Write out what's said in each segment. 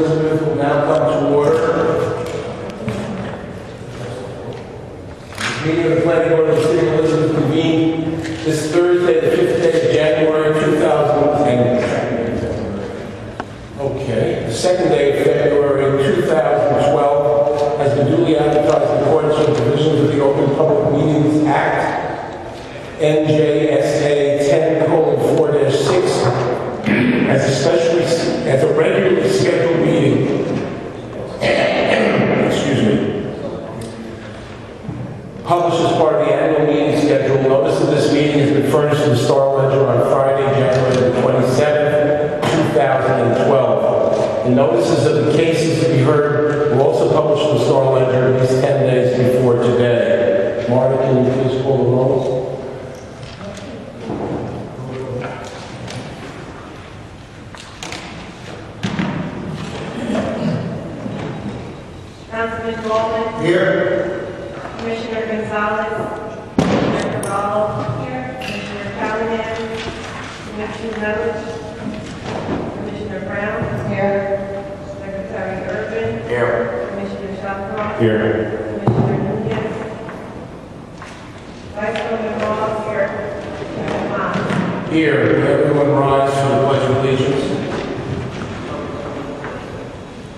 Elizabeth will now come to order. The meeting of the planning board of the city of Elizabeth convened this Thursday, the 5th day of January 2010. Okay, the second day of February 2012 has been duly advertised in accordance with the provisions of the Open Public Meetings Act, NJSA 10:4-6, as a regularly scheduled meeting. Excuse me. Published as part of the annual meeting schedule. Notice of this meeting has been furnished to the Star Ledger on Friday, January 27, 2012. The notices of the cases to be heard will also publish in the Star Ledger at least 10 days before today. Marta, can you please call the roll? Councilman Baldwin. Here. Commissioner Gonzalez. Commissioner Cavallo. Here. Commissioner Callahan. Commissioner Mellich. Commissioner Brown. Here. Secretary Irvin. Here. Commissioner Shafroff. Here. Commissioner Nunez. Vice President Ross. Here. Chairman Mott. Here. Will everyone rise for the Pledge of Allegiance?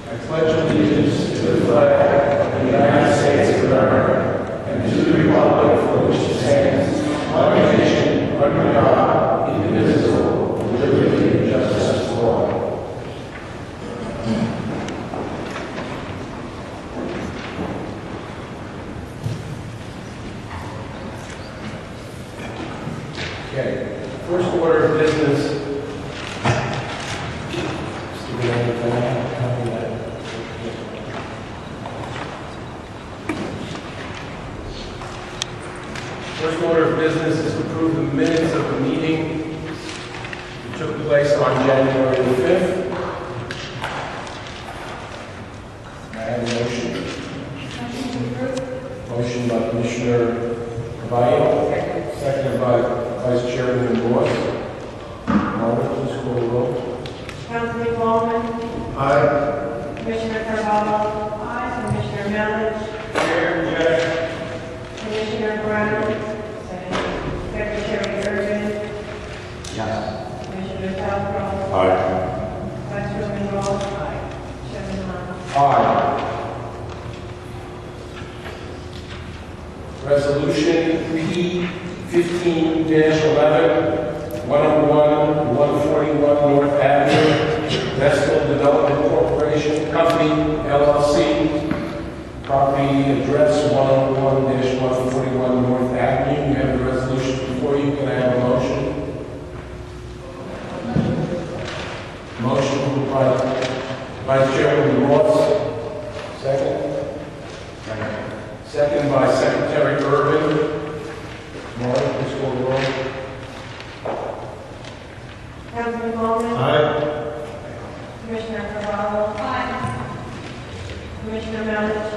I pledge allegiance to the flag of the United States of America and to the republic for which it stands, one nation, under God, indivisible, with liberty and justice for all. Okay, first order of business. First order of business is to approve the minutes of the meeting that took place on January 5th. I have a motion. Motion by Commissioner Cavallo, seconded by Vice Chairman Ross. Marta, please call the roll. Councilman Baldwin. Aye. Commissioner Cavallo. Aye. Commissioner Mellich. Here, yes. Commissioner Brown. Secretary Irvin. Yes. Commissioner Shafroff. Aye. Vice President Ross. Chairman Mott. Aye. Resolution P-15-11, 101, 141 North Avenue, Vestal Development Corporation Company, LLC. Property address 101-141 North Avenue. You have the resolution before you. Can I have a motion? Motion by Vice Chairman Ross. Second. Second by Secretary Irvin. Marta, please call the roll. Councilman Baldwin. Aye. Commissioner Cavallo. Aye. Commissioner Mellich.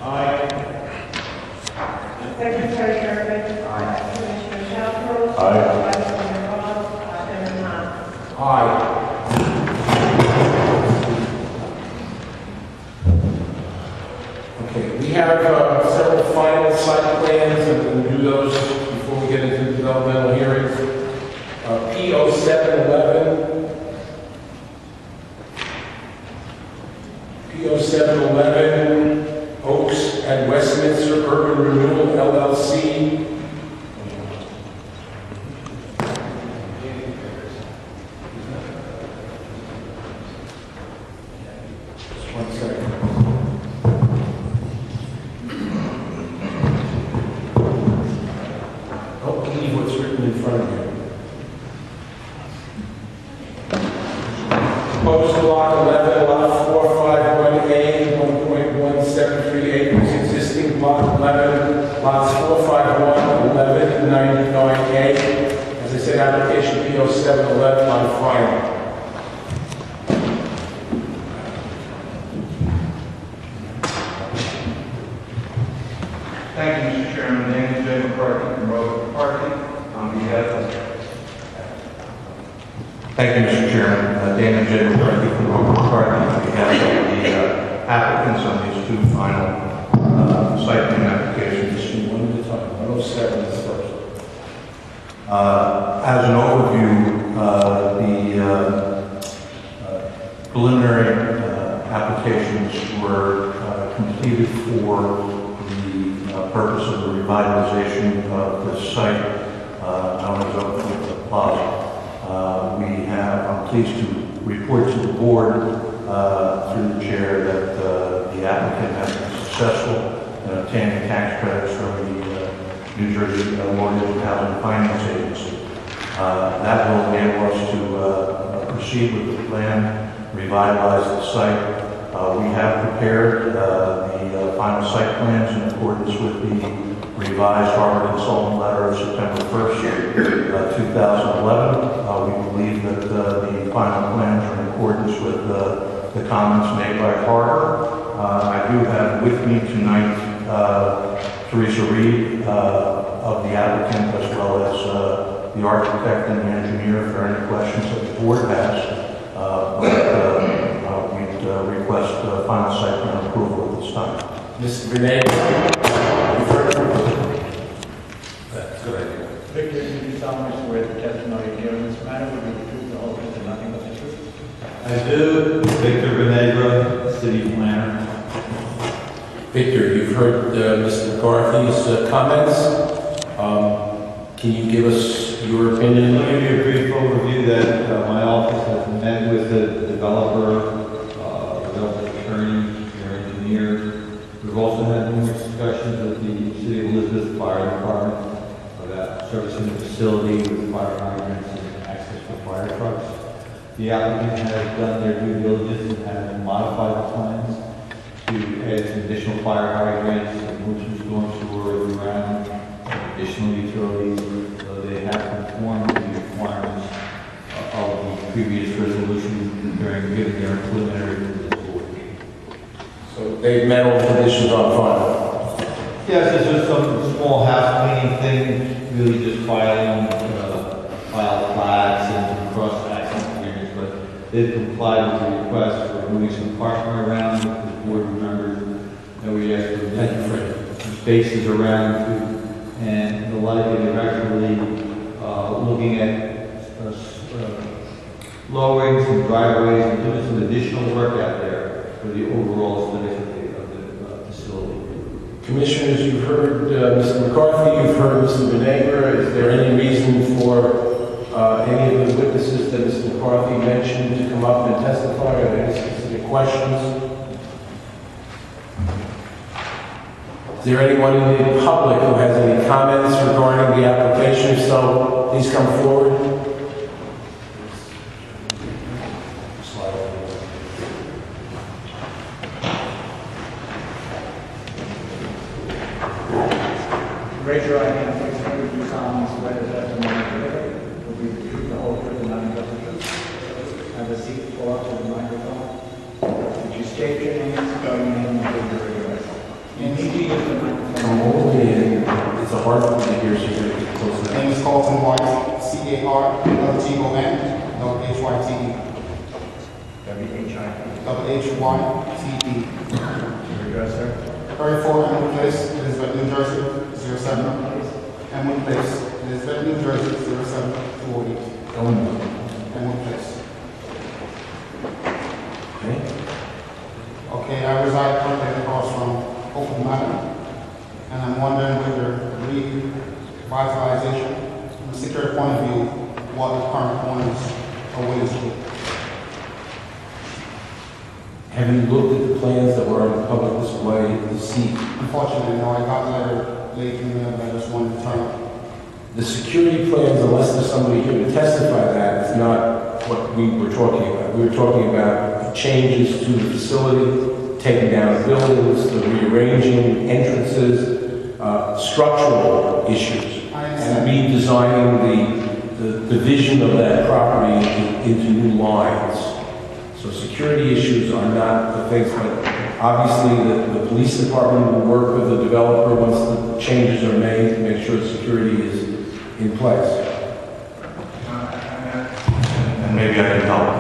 Aye. Secretary Irvin. Aye. Commissioner Shafroff. Aye. Vice President Ross. Chairman Mott. Aye. Okay, we have several final site plans, and we'll do those before we get into the developmental hearings. P0711 Oaks at Westminster Urban Renewal LLC. Just one second. Don't believe what's written in front of you. Proposed lot 11, lot 451A, 1.173 acres, existing lot 11, lots 451, 11, and 99A. As I said, application P0711 on file. Thank you, Mr. Chairman. Daniel J. McCarthy from Road Party on behalf of... Thank you, Mr. Chairman. Daniel J. McCarthy from Road Party on behalf behalf of the applicants on these two final site plan applications. One at a time. 107 is first. As an overview, the preliminary applications were completed for the purpose of the revitalization of the site known as Oakwood Plaza. I'm pleased to report to the board through the chair that the applicant has been successful in obtaining tax credits from the New Jersey Mortgage and Housing Finance Agency. That will enable us to proceed with the plan, revitalize the site. We have prepared the final site plans in accordance with the revised Harbor Consultant Letter of September 1st, 2011. We believe that the final plans are in accordance with the comments made by Harbor. I do have with me tonight Teresa Reed of the applicant, as well as the architect and the engineer, if there are any questions that the board has. We'd request final site plan approval at this time. Mr. Renee, you've heard from us. That's a good idea. Victor, do you solemnly swear the testimony you give in this matter will be the truth, the whole truth, and nothing but the truth? I do. Victor Venedra, city planner. Victor, you've heard Mr. McCarthy's comments. Can you give us your opinion? I'll give you a brief overview that my office has met with the developer, developer attorney, their engineer. We've also had numerous discussions with the City of Elizabeth Fire Department about servicing the facility with fire hydrants and access for fire trucks. The applicant has done their due diligence and has modified the plans to add some additional fire hydrants, emergency storm sewers around, additional utilities. So they have conformed to the requirements of the previous resolution during giving their preliminary to this board. So they've met all the conditions on file. Yes, this is some small house cleaning thing, really just filing, file flags and cross-access agreements, but they've complied with the request for moving some parking around. The board members know we asked for some spaces around too, and the like, and they're actually looking at lowering some driveways and doing some additional work out there for the overall aesthetics of the facility. Commissioners, you've heard Mr. McCarthy, you've heard Mr. Venegra. Is there any reason for any of the witnesses that Mr. McCarthy mentioned to come up and testify? Are there any specific questions? Is there anyone in the public who has any comments regarding the application? If so, please come forward. Raise your right hand, please. Do you solemnly swear the testimony you give will be the truth, the whole truth, and nothing but the truth? Have a seat, pull up to the microphone. Would you state your name, spell your name, and give your address? You need to use the microphone. I'm only in, it's a hard one to hear, so you're going to get close to My that. name is Carlton White, C-A-R-L-T-O-N, W-H-Y-T-E, W-H-Y-T-E. Your address, sir? 34 Elmwood Place, Elizabeth, New Jersey, 07. Elmwood Place, Elizabeth, New Jersey, 07208. Elmwood Place. Okay. Okay, I reside currently across from Oakland Manor, and I'm wondering whether revitalization, from a security point of view, what the current owners are willing to do. Have you looked at the plans that were on the public display to see? Unfortunately, no, I got a letter late in the mail, but I just wanted to turn up. The security plans, unless there's somebody here to testify that, is not what we were talking about. We were talking about changes to the facility, taking down buildings, the rearranging entrances, structural issues, and redesigning the division of that property into new lines. So security issues are not the things, but obviously the police department will work with the developer once the changes are made to make sure security is in place. And maybe I can help.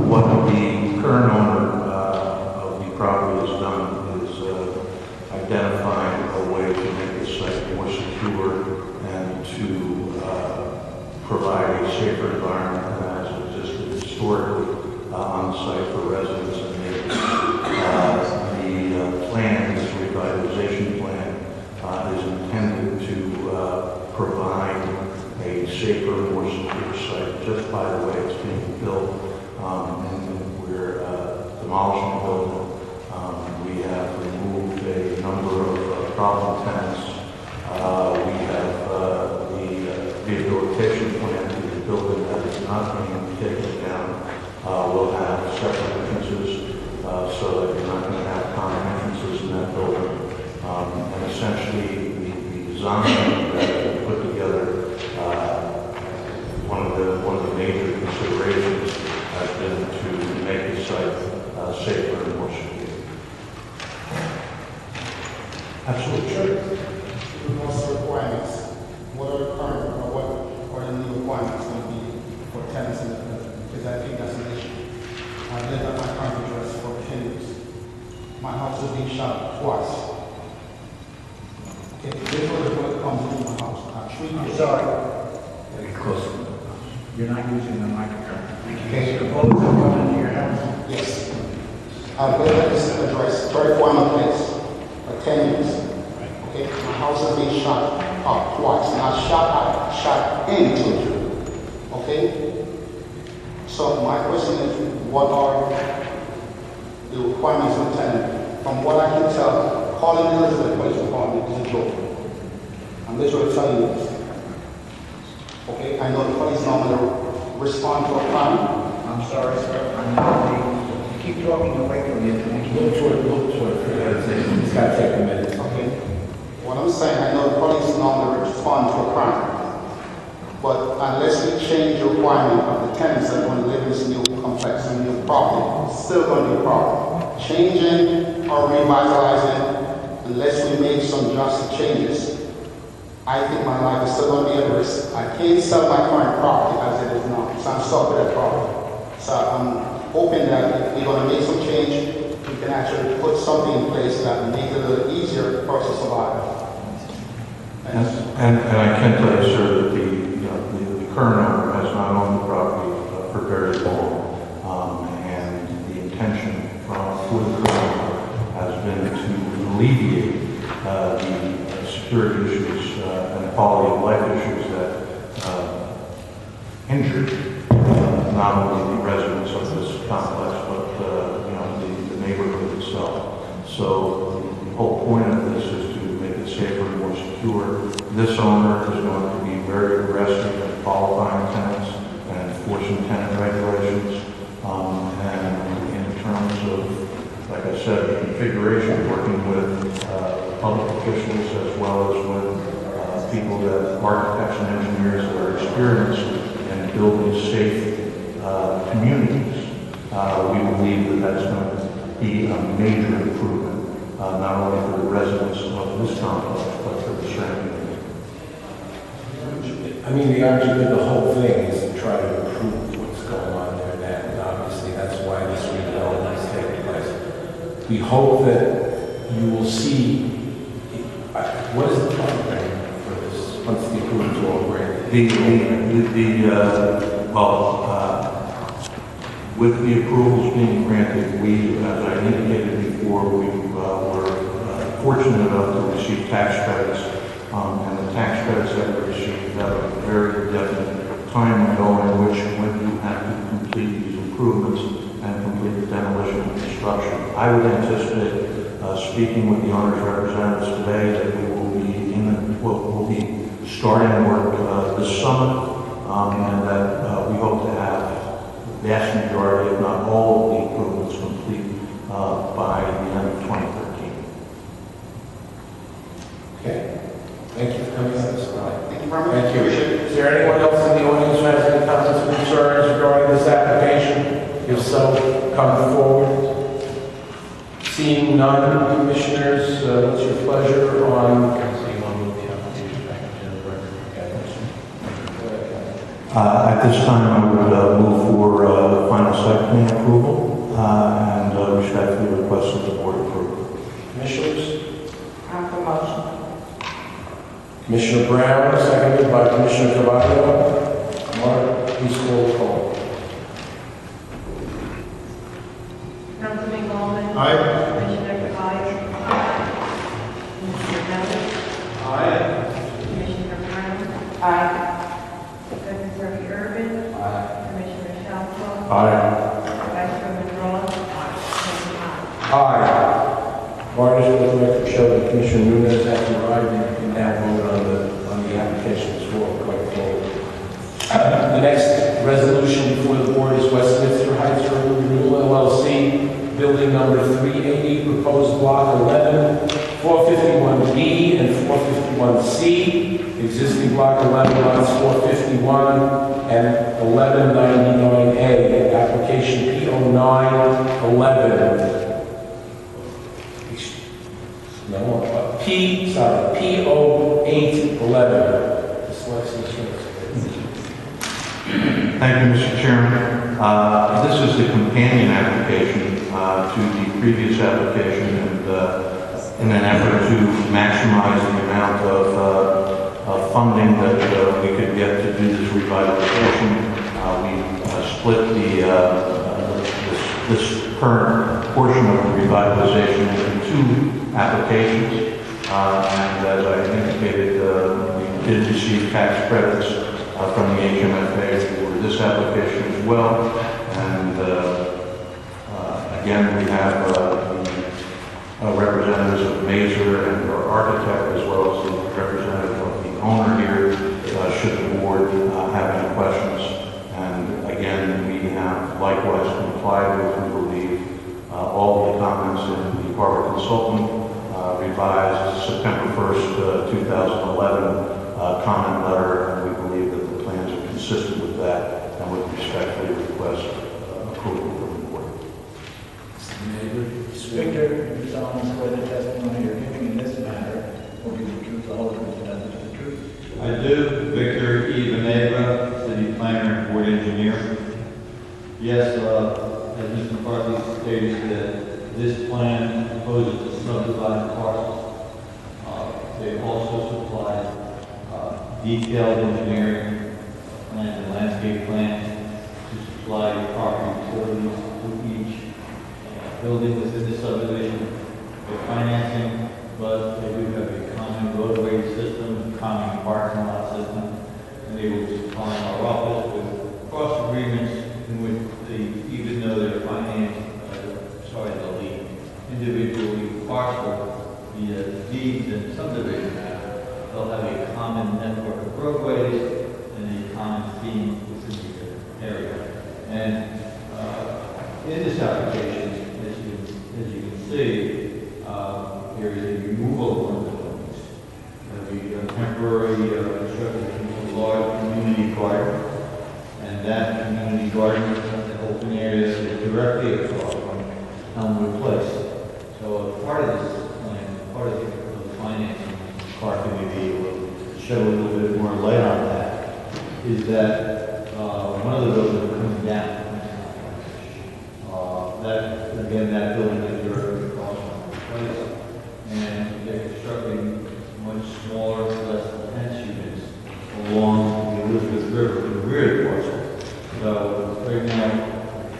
What would be current owner of the property has done is identifying a way to make the site more secure and to provide a safer environment than has existed historically on the site for residents and neighbors. The plan, this revitalization plan, is intended to provide a safer, more secure site. Just by the way it's being built, and we're demolishing the building. We have removed a number of problem tenants. We have the rehabilitation plan to the building that is not being taken down. We'll have separate entrances so that you're not going to have common entrances in that building. And essentially, the design that we put together, one of the major considerations has been to make the site safer and more secure. Absolutely. Sure. What's the requirements? What are the current, or what are the new requirements going to be for tenants in the building? Because I think that's an issue. I've lived at my current address for 10 years. My house has been shot twice. Okay, this was what comes into my house. I treat I'm it. sorry, Very close. you're not using the microphone. Okay. Suppose I'm coming to your house. Yes. I've lived at this address, 34 Emma Place, for 10 years. Okay, my house has been shot up twice, not shot out, shot into it. Okay? So my question is, what are the requirements of the tenant? From what I can tell, calling Elizabeth Place Department is a joke. I'm literally telling you this. Okay, I know the police normally respond to a crime. I'm sorry, sir, I'm not being, you keep talking away from you. Look toward, it's got to take a minute. Okay. What I'm saying, I know the police normally respond to a crime. But unless we change the requirement of the tenants that want to live in this new complex and new property, it's still going to be a problem. Changing or revitalizing, unless we make some drastic changes, I think my life is still going to be at risk. I can't sell my current property as it is now, so I'm stuck with that property. So I'm hoping that if we're going to make some change, we can actually put something in place that will make it a little easier for us to survive. And I can tell you, sir, that the current owner has not owned the property for very long, and the intention for the current owner has been to alleviate the security issues and quality of life issues that injured not only the residents of this complex, but the neighborhood itself. So the whole point of this is to make it safer and more secure. This owner is going to be very aggressive in qualifying tenants and enforcing tenant regulations. And in terms of, like I said, the configuration, working with public officials as well as with people that architects and engineers that are experienced in building safe communities, we believe that that's going to be a major improvement, not only for the residents of this complex, but for the surrounding. I mean, the object of the whole thing is to try to improve what's going on there now, and obviously that's why this redevelopment is taking place. We hope that you will see, what is the time frame for this, once the approvals are all granted? With the approvals being granted, we, as I indicated before, we were fortunate enough to receive tax credits, and the tax credits that we received have a very definite time window in which when you have to complete these improvements and complete the demolition and construction. I would anticipate, speaking with the owner's representatives today, that we will be we'll be starting work this summer, and that we hope to have the vast majority, if not all, of the improvements complete by the end of 2013. Okay. Thank you for coming on this line. Thank you very much. Thank you. Appreciate it. Is there anyone else in the audience who has any comments or concerns regarding this application? If so, come forward. Seeing none, commissioners, what's your pleasure on? At this time, I would move for final site plan approval and respectfully request that the board approve. Commissioners? I'm for motion. Commissioner Brown, seconded by Commissioner Cavallo. Mark, please call the roll. Councilman Gollman? Aye. Commissioner Cavalli? Commissioner Mallett? Commissioner Brown? Secretary Irvin? Commissioner Shalfo? Aye. Vice Chairman Ross? President Hall? Aye. Martin, let the record show that Commissioner Nunez has arrived and can now vote on the applications for going forward. The next resolution before the board is Westminster Heights Urban Renewal LLC, building number 380, proposed block 11, 451B and 451C, existing block 11 lots 451 and 1199A, application P0911. No, P0811. Thank you, Mr. Chairman. This is the companion application to the previous application, and in an effort to maximize the amount of funding that we could get to do this revitalization, we split this current portion of the revitalization into two applications. And as I indicated, we did receive tax credits from the HMFA for this application as well. And again, we have the representatives of Mazer and our architect, as well as the representative of the owner here, should the board have any questions. And again, we have likewise complied with, we believe, all of the comments in the harbor consultant revised September 1st, 2011 comment letter, and we believe that the plans are consistent with that, and would respectfully request approval from the board. Victor, you solemnly swear the testimony you're giving in this matter will be the truth, the whole truth, and nothing but the truth? I do. Victor E. Veneva, city planner and board engineer. Yes, as Mr. McCarthy stated, that this plan proposes to subdivide parcels. They also supplied detailed engineering plans and landscape plans to supply property utilities to each building within the subdivision. They're financing, but they do have a common roadway system, common parking lot system, and they will supply our office with cross agreements in which they, even though they're financed, the individually parcel, the deeds and subdivision matter, they'll have a common network of roadways and a common theme within the area. And in this application, as you can see, there is a removal of one of the buildings. The temporary construction of a large community garden, and that community garden, the open area, is directly across from Elmwood Place. So part of this plan, part of the financing, Clark maybe will shed a little bit more light on that, is that one of the buildings are coming down. That building is directly across from the place, and they're constructing much smaller, less dense units along the Elizabeth River in the rear parcel. So right now,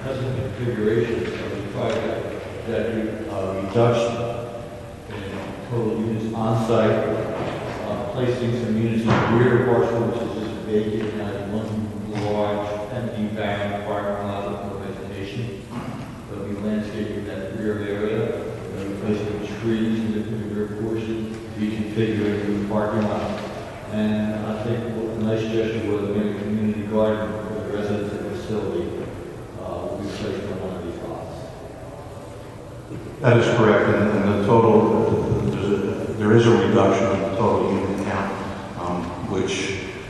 present configuration of the project, that reduction in total units on site, placing some units in the rear parcel, which is just vacant, now one large empty barren parking lot with no vegetation. There'll be landscaping that rear area, replacing trees in the rear portion, reconfiguring the parking lot. And I think a nice gesture was to make a community garden for the residents of the facility will be placed on one of these lots. That is correct, and the total, there is a reduction in the total unit count, which,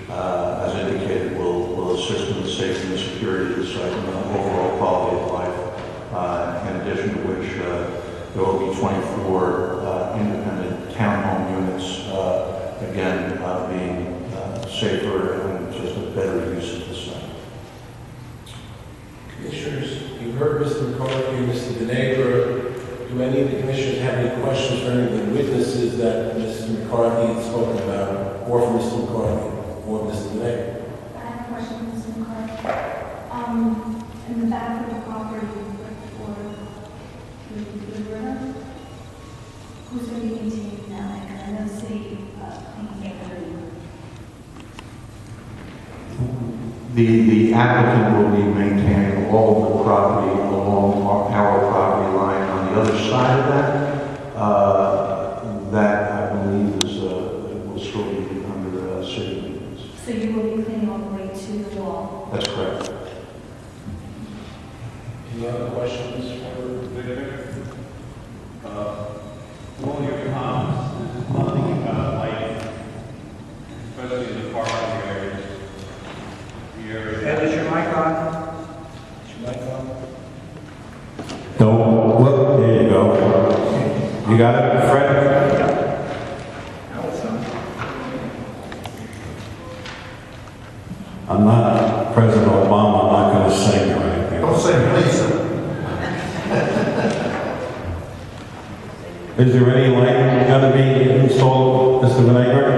as indicated, will assist in the safety and security of the site and the overall quality of life. In addition to which, there will be 24 independent townhome units, again, being safer and just a better use of the site. Commissioners, you've heard Mr. McCarthy and Mr. DeNaber. Do any of the commissioners have any questions for any of the witnesses that Mr. McCarthy had spoken about, or for Mr. McCarthy, or Mr. DeNaber? I have a question, Mr. McCarthy. In the back of the property, for the river, who's going to be maintaining that? Like, I know the city cleaning everything. The applicant will be maintaining all of the property along our property line. On the other side of that, that I believe is, will still be under city limits. So you will be cleaning all the way to the wall? That's correct. Any other questions for One of your comments is nothing about lighting, especially in the parking areas. Ed, is your mic on? Is your mic on? Don't look, there you go. You got it, Fred? Now it's on. I'm not President Obama, I'm not going to sing or anything. Don't say please, sir. Is there any lighting going to be installed, Mr. Vinagre?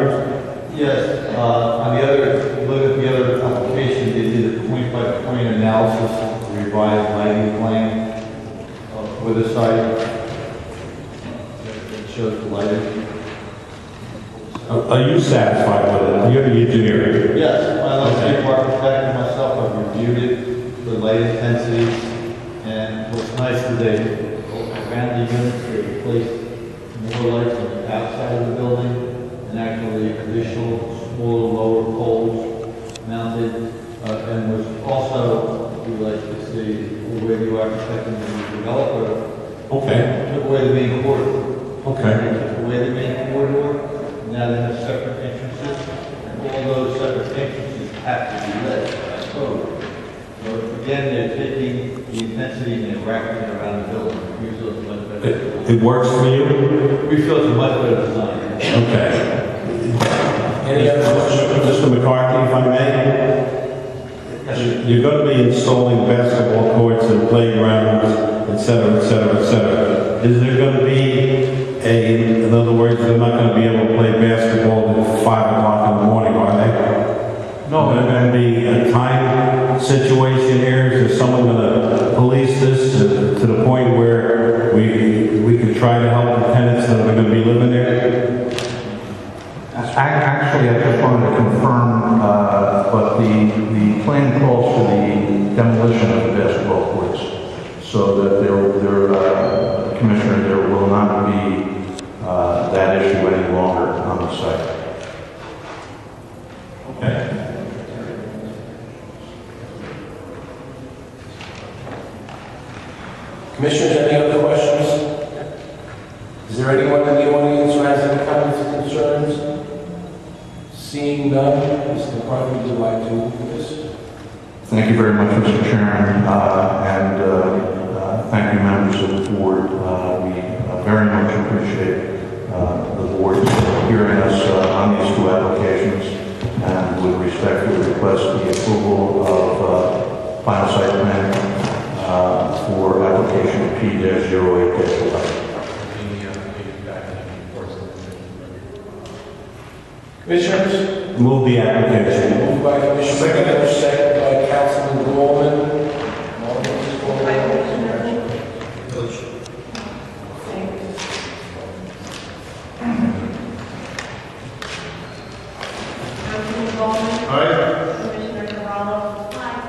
Yes, on the other, look at the other application, they did a point-by-point analysis, revised lighting plan with the site. It shows the lighting. Are you satisfied with it? You're the engineer. Yes, my landscape architect and myself have reviewed it, the light intensity, and what's nice is they around the units, they placed more lights on the outside of the building, and actually additional smaller, lower poles mounted, and was also, we like to see, the way the architect and the developer Okay, took away the main corridor. okay. They took away the main corridor, now they have separate entrances, and all those separate entrances have to be lit by code. So again, they're taking the intensity and they're wrapping it around the building. We feel it's much better. It works for you? We feel it's a much better design. Okay. Any other questions? Mr. McCarthy, if I may? You're going to be installing basketball courts and playgrounds, et cetera, et cetera, et cetera. Is there going to be in other words, they're not going to be able to play basketball at 5 o'clock in the morning, are they? No. Is there going to be a time situation here? Is there someone going to police this to the point where we can try to help the tenants that are going to be living there? Actually, I just wanted to confirm, but the plan calls for the demolition of the basketball courts, so that Commissioner, there will not be that issue any longer on the site. Okay. Commissioners, any other questions? Is there anyone in the audience who has any comments or concerns? Seeing none, Mr. McCarthy, would you like to move this? Thank you very much, Mr. Chairman, and thank you, members of the board. We very much appreciate the board hearing us on these two applications, and would respectfully request the approval of final site plan for application P-08-11. Commissioners? Move the application. Moved by Commissioner Rivera, second by Councilman Goldman. Councilman Gollman? Aye. Commissioner Carrallo? Aye.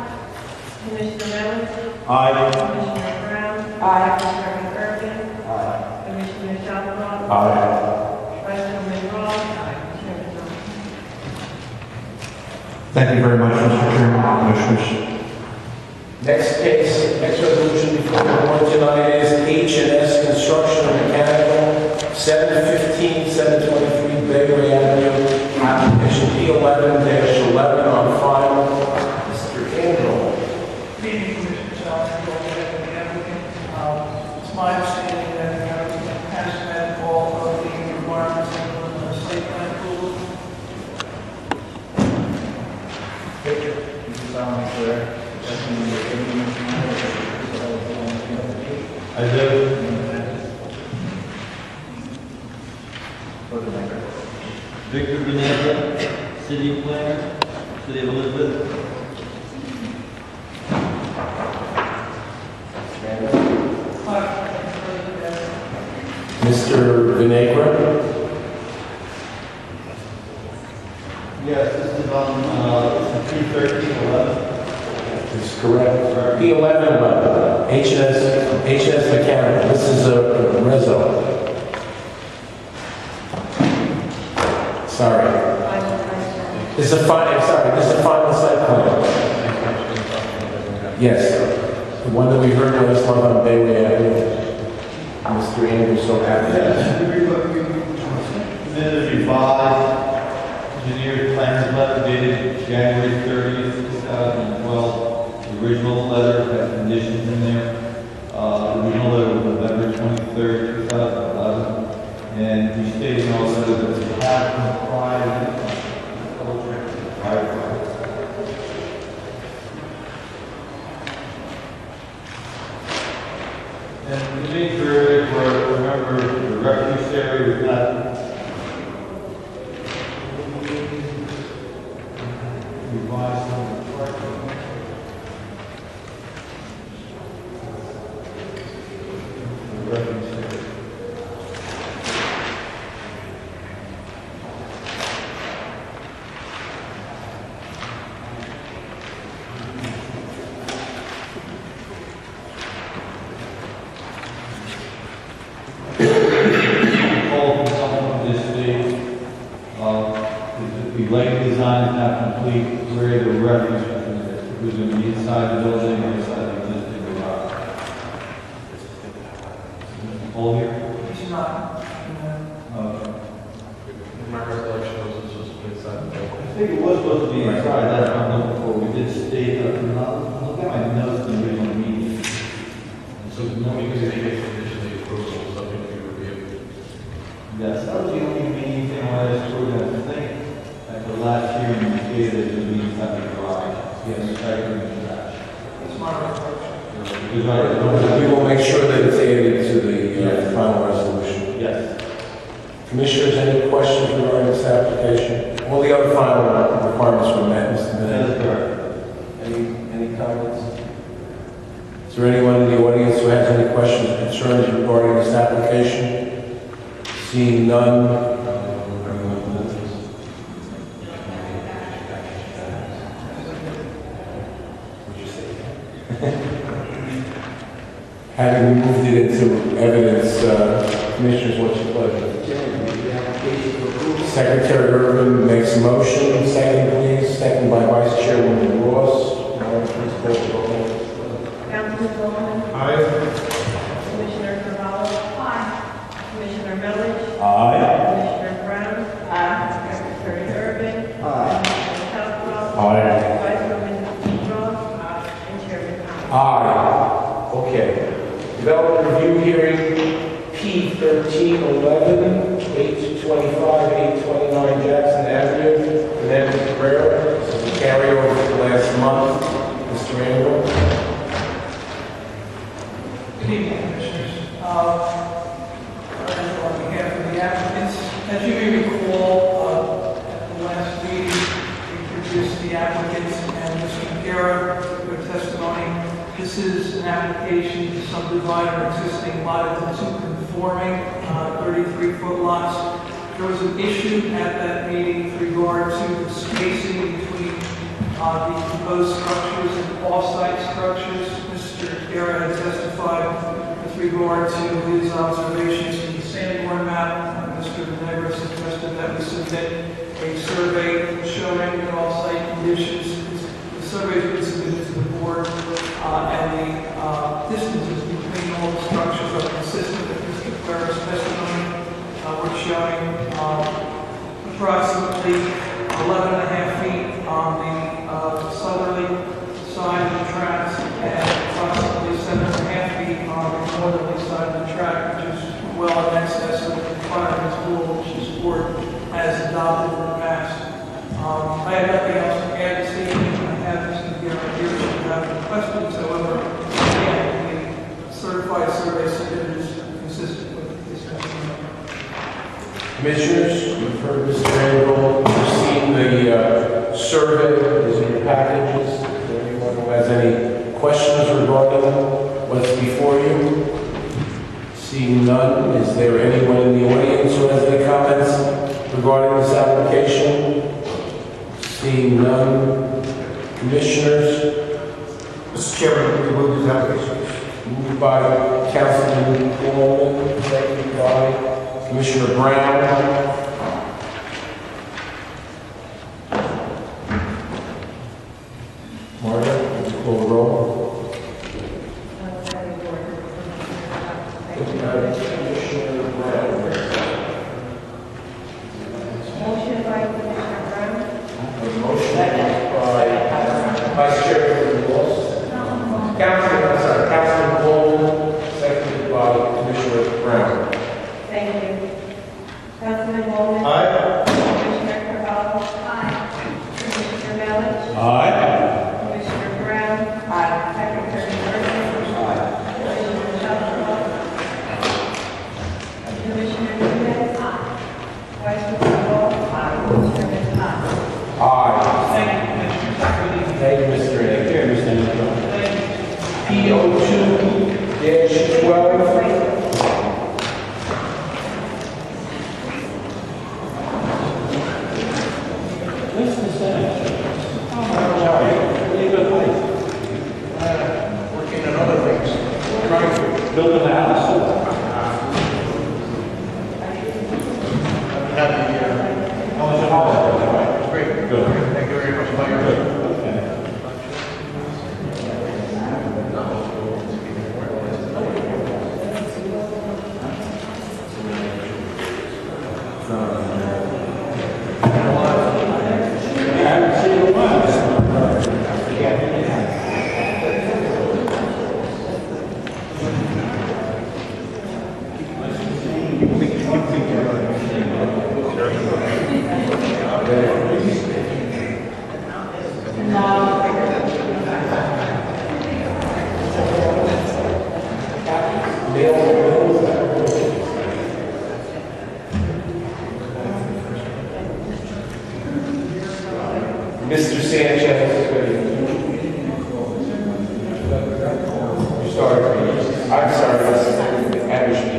Commissioner Reynolds? Aye. Commissioner Brown? Aye. Commissioner Irvington? Aye. Commissioner Chapman? Aye. Vice Chairman Ross? Chairman Jones? Thank you very much, Mr. Chairman, Commissioners. Next case, next resolution before the board tonight is H&S Construction and Mechanical, 715, 723 Bayway Avenue, application P11-11 on file. Mr. Angel. Meeting Commissioner Salzman, the applicant. It's my understanding that the applicant has met all of the requirements of the site plan approval. Picture, you solemnly swear, testimony you're giving in this matter is the truth, the whole truth, for the record. Victor Bonanza, City Planner, City of Elizabeth. Mr. Vinegra? Yes, this is on, 2/13/11. That's correct. P11, HS Mechanical. This is a Rezo. Sorry. This is a final site plan. Yes. The one that we heard last month on Bayway Avenue. Mr. Andrews so happy. Submitted a revised engineer's plans letter dated January 30th, 2012. The original letter had conditions in there. The original letter was November 23rd, 2011. And we stated in our letter that we have complied with and to make sure for remember the refuse area was not revised on the parking. The refuse area. The light design is not complete, where the refuse was going to be inside the building or inside the existing garage. All here? It's not. My recollection was this was inside the building. I think it was supposed to be inside, that's what I'm looking for. We did state, look at my notes in the original meeting. So no, because it is conditionally approved, so something to be reviewed. Yes, that was the only meeting thing I asked for, I think. At the last hearing, we stated that it would be inside the garage. Yes. Recycling and trash. It's my recollection. We will make sure that it's added to the final resolution. Yes. Commissioners, any questions regarding this application? All the other final requirements were met, Mr. That is Bennett. correct. Any comments? Is there anyone in the audience who has any questions or concerns regarding this application? Seeing none. Having moved it into evidence, Commissioners, what's your pleasure? Secretary Irvin makes a motion. Second, please. Second by Vice Chairwoman Ross. Please call the roll. Councilman Gollman? Aye. Commissioner Carvalho? Aye. Commissioner Milovich? Aye. Commissioner Brown? Aye. Secretary Irving? Aye. Commissioner Southwell? Aye. Vice President Ross? Aye. And Chairman Thomas? Aye. Okay. Development review hearing P1311, 825, 829 Jackson Avenue, Connecticut, Cabrera. This is a carryover from last month. Mr. Randall. Good evening, Commissioners. On behalf of the applicants, as you may recall, at the last meeting, we introduced the applicants and Mr. Guerra for testimony. This is an application to subdivide our existing lot into two conforming 33-foot lots. There was an issue at that meeting with regard to the spacing between the proposed structures and off-site structures. Mr. Guerra had testified with regard to his observations in the Sanborn map. Mr. Vinegra suggested that we submit a survey showing the off-site conditions. The survey has been submitted to the board, and the distances between all the structures are consistent with Mr. Guerra's testimony. We're showing approximately 11.5 feet on the southerly side of the tracks and approximately 7.5 feet on the northerly side of the track, which is well in excess of the requirements rule which this board has adopted in the past. I have nothing else to add this evening. I have Mr. Guerra here if you have any questions. However, again, the certified survey submitted is consistent with this testimony. Commissioners, you've heard Mr. Randall, you've seen the survey, is in your packages. Is there anyone who has any questions regarding what's before you? Seeing none, is there anyone in the audience who has any comments regarding this application? Seeing none. Commissioners? Mr. Chairman, we move this application. Moved by Councilman Coleman, seconded by Commissioner Brown. Marta, would you call the roll? Commissioner Brown. Motion by Commissioner Brown. A motion by Vice Chair Ross. Councilman Coleman, seconded by Commissioner Brown. Thank you. Councilman Bowman. Aye. Commissioner Carvalho. Aye. Commissioner Melish. Aye. Commissioner Brown. Aye. Secretary Irvington. Aye. Commissioner Shelton. Commissioner Nunez. Aye. Vice President Wall. Aye. Chairman Aye. Aye. Thank you, Commissioners. Good evening. Thank you, Mr. P02-12. Working on other things. Trying to Building a house. have the, oh, it's a holiday. It's great. Good. Thank you very much. About your good. Mr. Sanchez, you started. I'm sorry,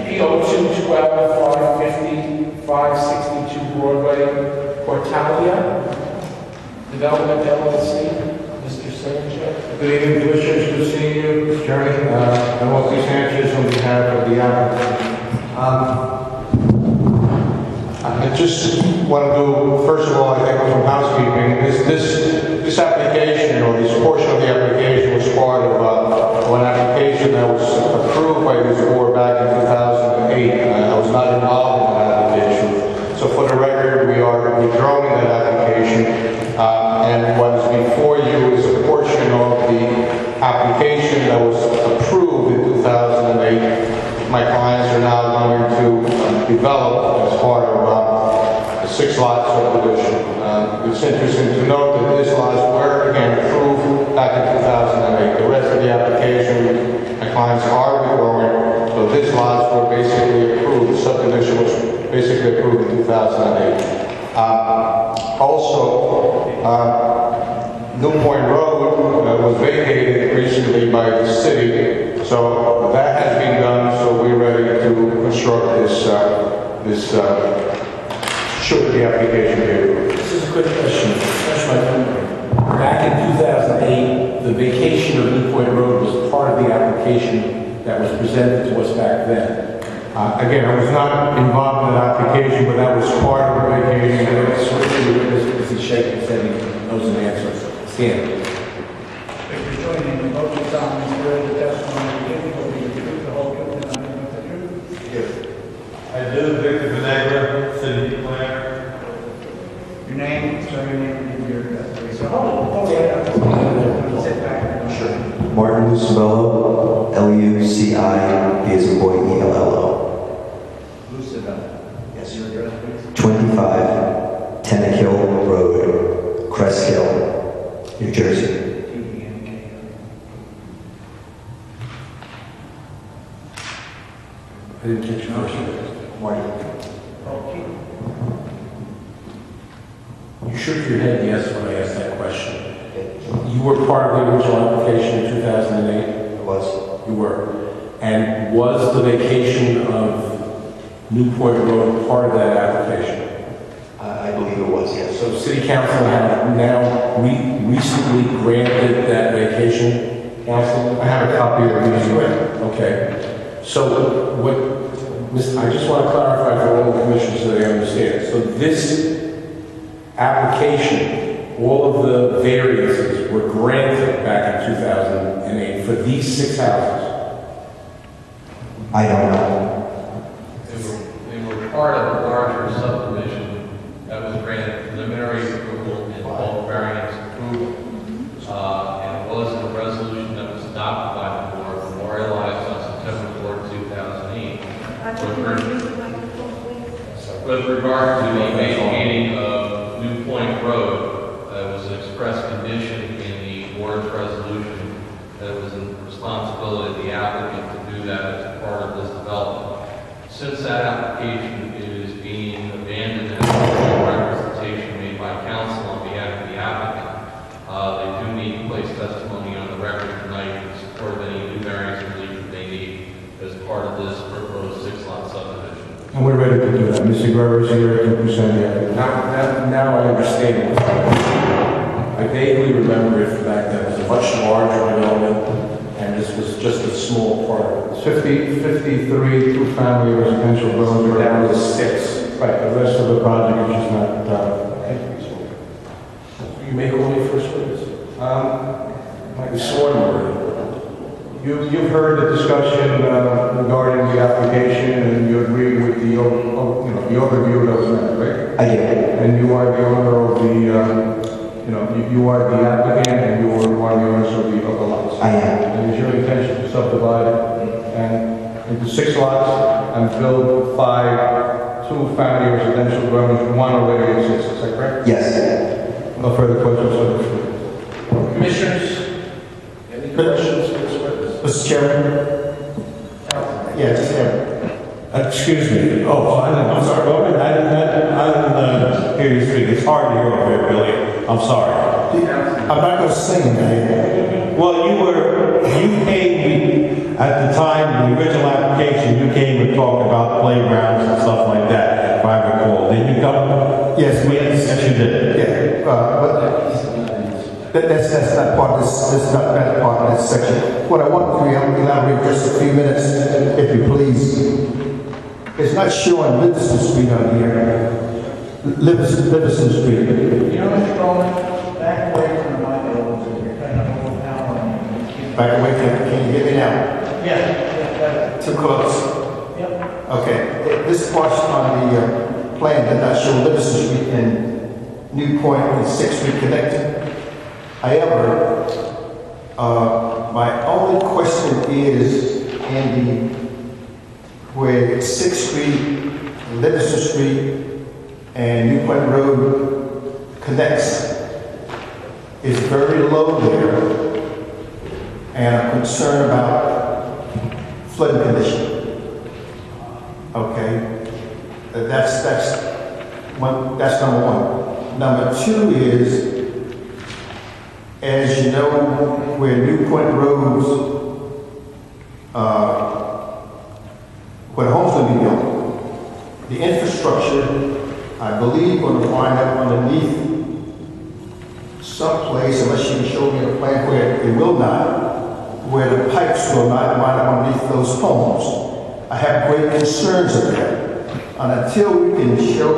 P02-12-550-562 Broadway, Portalia Development LLC. Mr. Sanchez. Good evening, Commissioners. Good seeing you, Mr. Chairman. I'm Wesley Sanchez on behalf of the applicant. I just want to do, first of all, I think some housekeeping. This application, or this portion of the application, was part of an application that was approved by this board back in 2008. I was not involved in that application. So for the record, we are withdrawing that application. And what is before you is a portion of the application that was approved in 2008. My clients are now going to develop as part of a 6-lot subdivision. It's interesting to note that these lots were again approved back in 2008. The rest of the application, my clients are withdrawing, so these lots were basically approved. The subdivision was basically approved in 2008. New Point Road was vacated recently by the city, so that has been done. So we're ready to construct this should the application be approved. This is a quick question. Back in 2008, the vacation of New Point Road was part of the application that was presented to us back then. Again, I was not involved in that application, but that was part of the vacation. Is he shaking his head? He knows the answer. Stand. If you're joining the vote, you solemnly swear the testimony you give will be the truth, the whole truth, and nothing but the truth. Yes. I do, Victor Vinegra, City Planner. Your name, surname, and your address, please. So hold it. Sit back. Sure. Martin Lucibello, Luci, B as in boy, ELLO. Lucibello. Yes. Your address, please. 25 Tennekill Road, Crest Hill, New Jersey. I didn't catch your motion. You shook your head yes when I asked that question. You were part of the original application in 2008? It was. You were. And was the vacation of New Point Road part of that application? I believe it was, yes. So City Council have now recently granted that vacation, Council? I have a copy of it. Okay. So what, I just want to clarify for all the commissioners so they understand. So this application, all of the variances were granted back in 2008 for these 6 houses? I don't know. They were part of a larger subdivision that was granted preliminary approval and bulk variance approval. And it was in a resolution that was adopted by the board, memorialized on September 4, 2008. With regard to the maintaining of New Point Road, that was an express condition in the board's resolution that it was the responsibility of the applicant to do that as part of this development. Since that application is being abandoned and representation made by council on behalf of the applicant, they do need to place testimony on the record tonight in support of any new variance relief that they need as part of this proposed 6-lot subdivision. And we're ready to do that. Mr. Guerrero is here to present the application. Now I understand what's going on. I vaguely remember it back then. It was a much larger development, and this was just a small part of it. 53 two-family residential dwellings. We're down to 6. Right, the rest of the project is just not done. You make all your first witness. You sworn already. You've heard the discussion regarding the application, and you agree with the overview that was made, right? I did. And you are the owner of the, you are the applicant, and you are one of the owners of the lots. I am. And it's your intention to subdivide it and into 6 lots and build 5 two-family residential dwellings, one already exists, is that correct? Yes. No further questions on this. Commissioners, any questions for this witness? Mr. Chairman? Yes, Excuse me. I'm sorry. I didn't hear you speak. It's hard to hear over here, Billy. I'm sorry. I'm not going to sing that. Well, you came, at the time, the original application, you came and talked about playgrounds and stuff like that, if I recall. Did you come? Yes, Yes, you did. Yeah, but that's not part of this. That's not that part of this section. What I want to elaborate just a few minutes, if you please. It's not showing Livingston Street on here. Livingston Street. You know, Mr. Bowman, back away from the microphones, you're kind of moving down. Back away, can you get me now? Yeah. Too close? Yep. Okay. This portion on the plan did not show Livingston Street and New Point and 6th Street connected. However, my only question is in where 6th Street, Livingston Street, and New Point Road connects is very low there, and I'm concerned about flooding condition. Okay, that's number one. Number 2 is, as you know, where New Point Road's where the homes will be built, the infrastructure, I believe, will wind up underneath someplace, unless you can show me a plan where it will not, where the pipes will not wind up underneath those homes. I have great concerns of that. And until we can show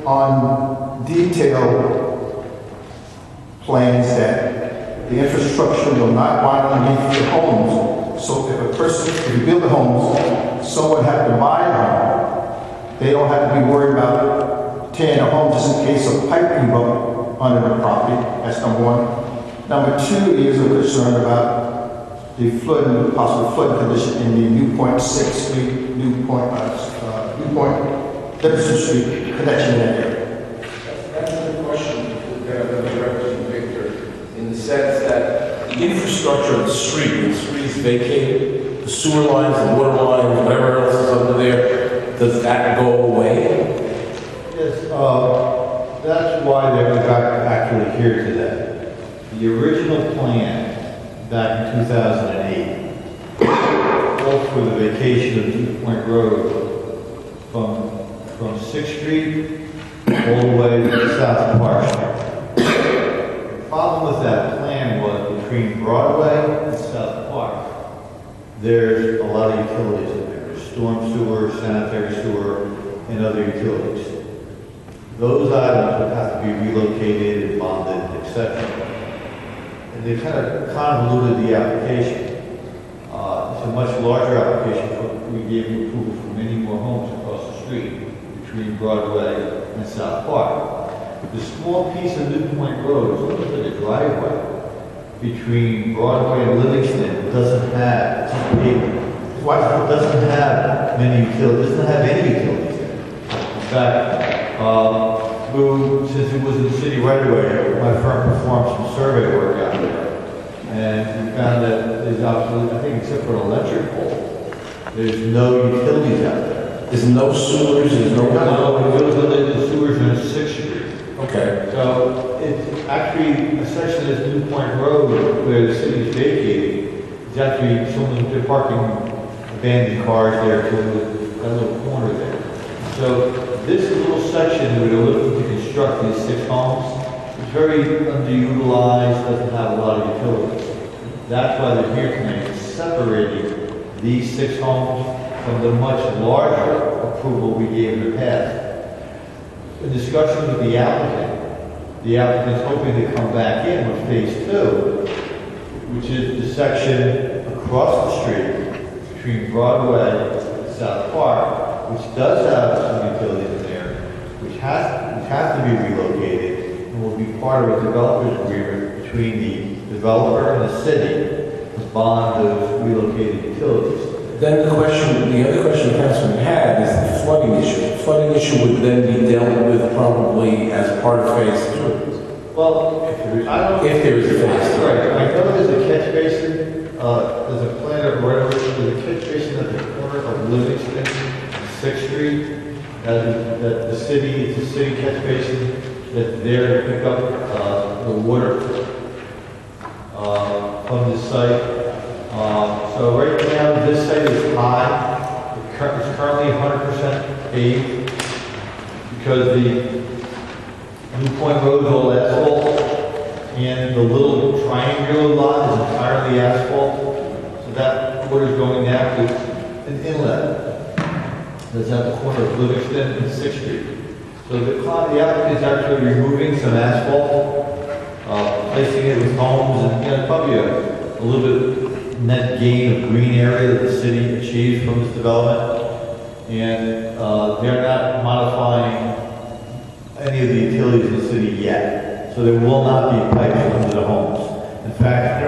on detailed plans that the infrastructure will not wind underneath the homes, so if you build the homes, someone have to buy a home. They don't have to be worried about tearing a home just in case of pipe came up under the property. That's number 1. Number 2 is a concern about the possible flood condition in the New Point 6th Street, New Point Livingston Street connection in that area. That's a good question that Representative Victor, in the sense that the infrastructure of the street is vacated, the sewer lines, the water lines, whatever else is under there, does that go away? to adhere to that. The original plan back in 2008 called for the vacation of New Point Road from 6th Street all the way to South Park Street. The problem with that plan was between Broadway and South Park, there's a lot of utilities in there. There's storm sewer, sanitary sewer, and other utilities. Those items would have to be relocated and bonded, etc. And they kind of convoluted the application. It's a much larger application. We gave you approval for many more homes across the street between Broadway and South Park. The small piece of New Point Road is almost like a driveway between Broadway and Livingston. Doesn't have, it doesn't have many utilities, doesn't have any utilities there. In fact, since it was in the city right away, my firm performed some survey work out there. And we found that there's absolutely, I think except for an electric pole, there's no utilities out there. There's no sewers, there's no... The sewers are in 6th Street. Okay. So it's actually a section of this New Point Road where the city is vacating. It's actually someone, they're parking abandoned cars there to that little corner there. So this little section where they're looking to construct these 6 homes is very underutilized, doesn't have a lot of utilities. That's why they're here tonight, separating these 6 homes from the much larger approval we gave in the past. In discussion with the applicant's hoping to come back in with phase 2, which is the section across the street between Broadway and South Park, which does have some utilities in there, which has to be relocated and will be part of a developer's agreement between the developer and the city to bond those relocated utilities. Then the other question the councilman had is the flooding issue. The flooding issue would then be dealt with probably as part of phase 2. Well, if there is a phase 2. Right, I know there's a catch basin, there's a plan of right over, there's a catch basin at the corner of Livingston and 6th Street, that the city, it's a city catch basin, that's there to pick up the water from the site. So right now, this site is high. It's currently 100% paved because the New Point Road is all asphalt, and the little triangular lot is entirely asphalt. So that water is going down to an inlet that's at the corner of Livingston and 6th Street. So the applicant is actually removing some asphalt, placing it with homes, and probably a little bit net gain of green area that the city achieves from this development. And they're not modifying any of the utilities in the city yet. So there will not be piping under the homes. In fact,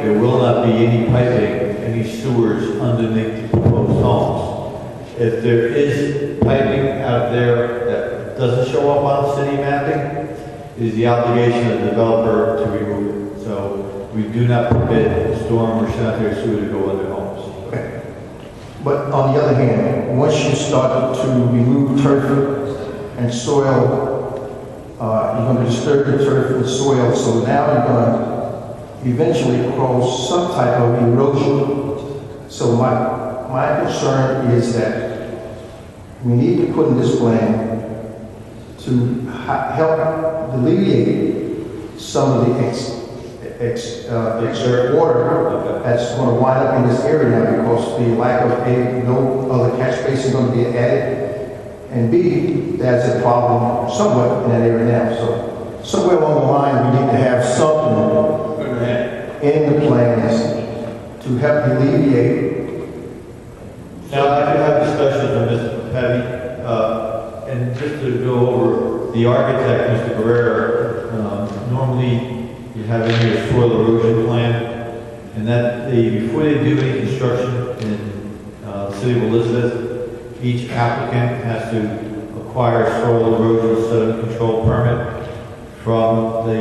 there will not be any piping, any sewers underneath the proposed homes. If there is piping out there that doesn't show up on city mapping, it is the obligation of the developer to remove it. So we do not permit storm or sanitary sewer to go under homes. Okay. But on the other hand, once you start to remove turf and soil, you're going to disturb the turf and soil, so now you're going to eventually cause some type of erosion. So my concern is that we need to put in this plan to help alleviate some of the exert water that's going to wind up in this area now because the lack of no other catch basin is going to be added. And B, that's a problem somewhat in that area now. So somewhere along the line, we need to have something in the plans to help alleviate. Now, I could have discussions with Mr. Petty, and just to go over the architect, Mr. Guerrero, normally you have in your soil erosion plan, and that before they do any construction in the city of Elizabeth, each applicant has to acquire a soil erosion sediment control permit from the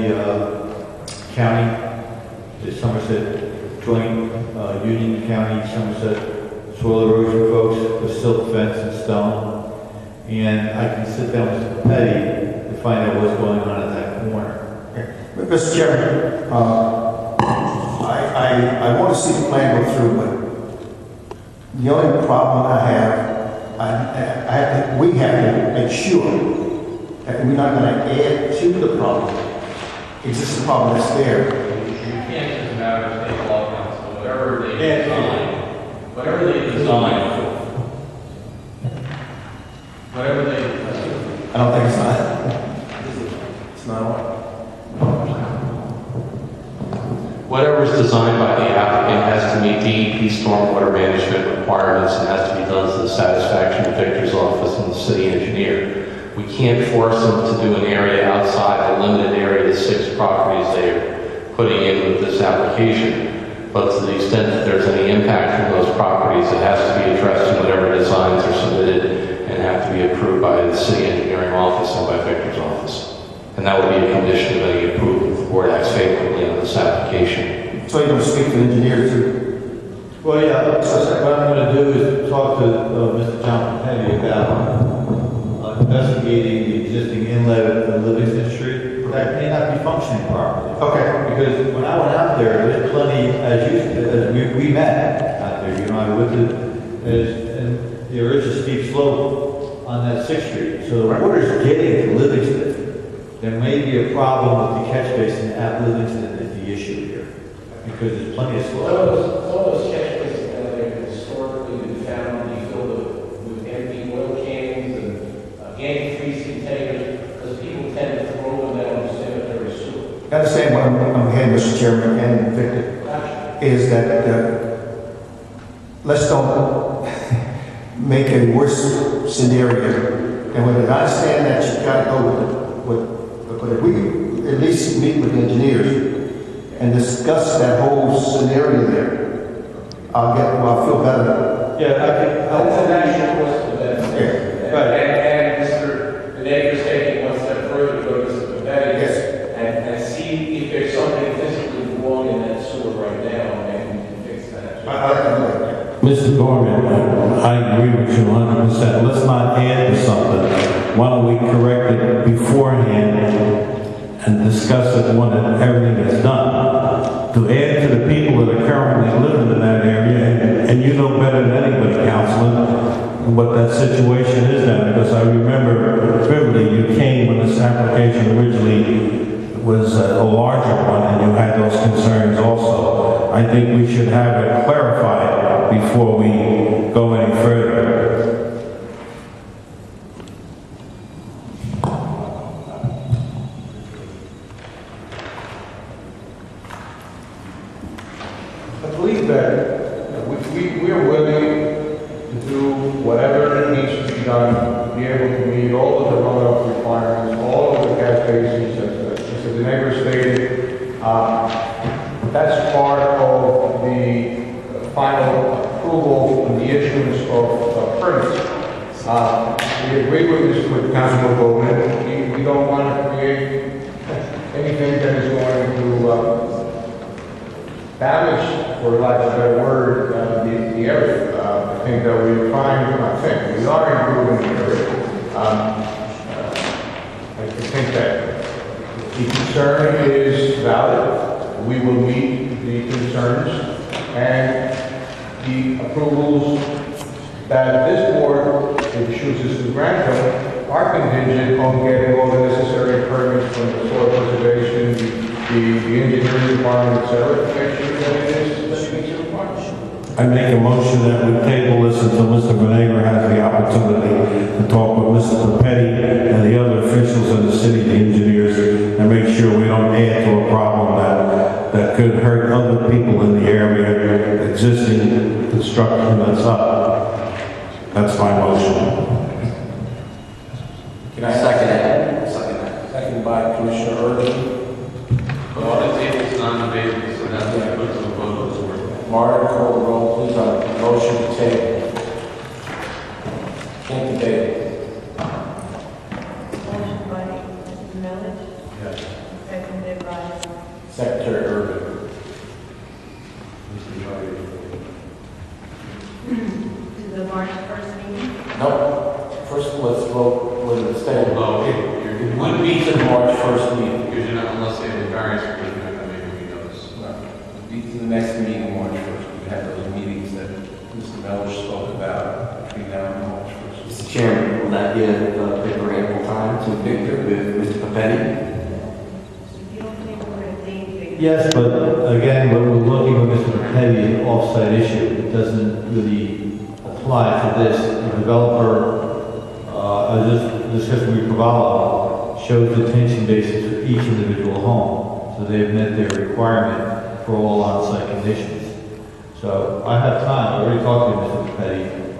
county, the Somerset Joint Union County, Somerset soil erosion folks with silt fence and stone. And I can sit down with Mr. Petty to find out what's going on at that corner. Mr. Chairman, I want to see the plan go through, but the only problem I have, we have to make sure that we're not going to add to the problem, existing problem that's there. You can't just matter of state law council, whatever they design, I don't think it's not. It's not what? Whatever is designed by the applicant has to meet DEP stormwater management requirements and has to be done to the satisfaction of Victor's office and the city engineer. We can't force them to do an area outside the limited area of the 6 properties they're putting in with this application. But to the extent that there's any impact from those properties, it has to be addressed in whatever designs are submitted and have to be approved by the city engineering office and by Victor's office. And that would be a condition of any approval if the board acts favorably on this application. So you're going to speak to the engineer too? Well, yeah, what I'm going to do is talk to Mr. John Petty about investigating the existing inlet of Livingston Street. That may not be functioning properly. Okay. Because when I went out there, there's plenty, as we met out there, you know, I went to, and there is a steep slope on that 6th Street. So the water's getting to Livingston. There may be a problem with the catch basin at Livingston is the issue here, because there's plenty of slope. Some of those catch basins down there have historically been found to be filled with empty oil cans and antifreeze containers, because people tend to throw them down the sanitary sewer. I understand what I'm heading, Mr. Chairman and Victor, is that let's don't make a worse scenario. And when I understand that you got to go but if we at least meet with the engineers and discuss that whole scenario there, I'll feel better. Yeah, That's a national question. Yeah. Right. And Mr. Venegas taking one step further, go to Mr. Venegas and see if there's something physically wrong in that sewer right now, and we can fix that. Mr. Gorman, I agree with you 100%. Let's not add to something. Why don't we correct it beforehand and discuss it when everything is done? To add to the people that are currently living in that area, and you know better than anybody, Councilman, what that situation is down there, because I remember vividly you came when this application originally was a larger one, and you had those concerns also. I think we should have it clarified before we go any further. I believe that we are willing to do whatever needs to be done to be able to meet all of the runoff requirements, all of the catch basins, as Mr. Venegas stated. That's part of the final approval and the issuance of permits. We agree with Councilman Bowman. We don't want to create anything that is going to damage, for lack of a better word, the area. I think that we're trying, we are improving the area. I think that the concern is valid. We will meet the concerns, and the approvals that this board, if it chooses to grant them, are contingent on getting all the necessary permits from the soil preservation, the engineering department, et cetera, to make sure that it is meets the requirements. I make a motion that we table this until Mr. Venegas has the opportunity to talk with Mr. Petty and the other officials in the city, the engineers, and make sure we don't add to a problem that could hurt other people in the area, existing construction that's up. That's my motion. Can I second it? Second by Commissioner Irvington. Well, the table is non-debatable, so that's what puts the vote of the board. Martin, call the roll, please, on the motion to table. Can't debate. Motion by Mr. Millage. Yes. Seconded by Secretary Irving. to the March 1st meeting. No. First, let's vote was it staying? No, It would be to the March 1st meeting. because you're not, unless they have a variance, because you're not going to make any notice. It'd be to the next meeting, March 1st. We have those meetings that Mr. Melish spoke about between now and March 1st. Mr. Chairman, will that give paper ample time to Victor with Mr. Papetti? You don't think we're going to date Yes, but again, when we're looking at Mr. McKenney, an off-site issue, it doesn't really apply to this. The developer, this system we provide shows the tension basis for each individual home. So they've met their requirement for all on-site conditions. So I have time, I already talked to Mr. McKenney.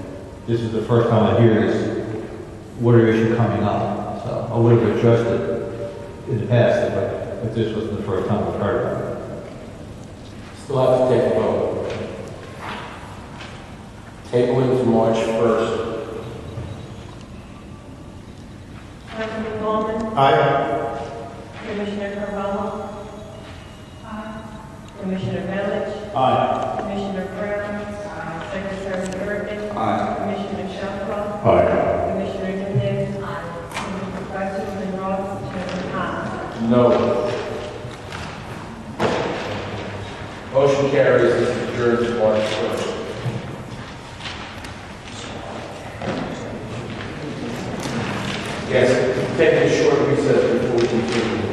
This is the first time I hear this water issue coming up. So I would have addressed it in the past, if this was the first time I've heard of it. Still have to take a vote. Table it to March 1st. Councilman Bowman? Aye. Commissioner Carvalho? Commissioner Village? Aye. Commissioner Brown? Secretary Irvington? Aye. Commissioner Shelfro? Aye. Commissioner Dugan? Vice Chairman Ross? Chairman Hahn? No. Motion carries. This is adjourned to March 1st. Yes, take a short recess before we continue.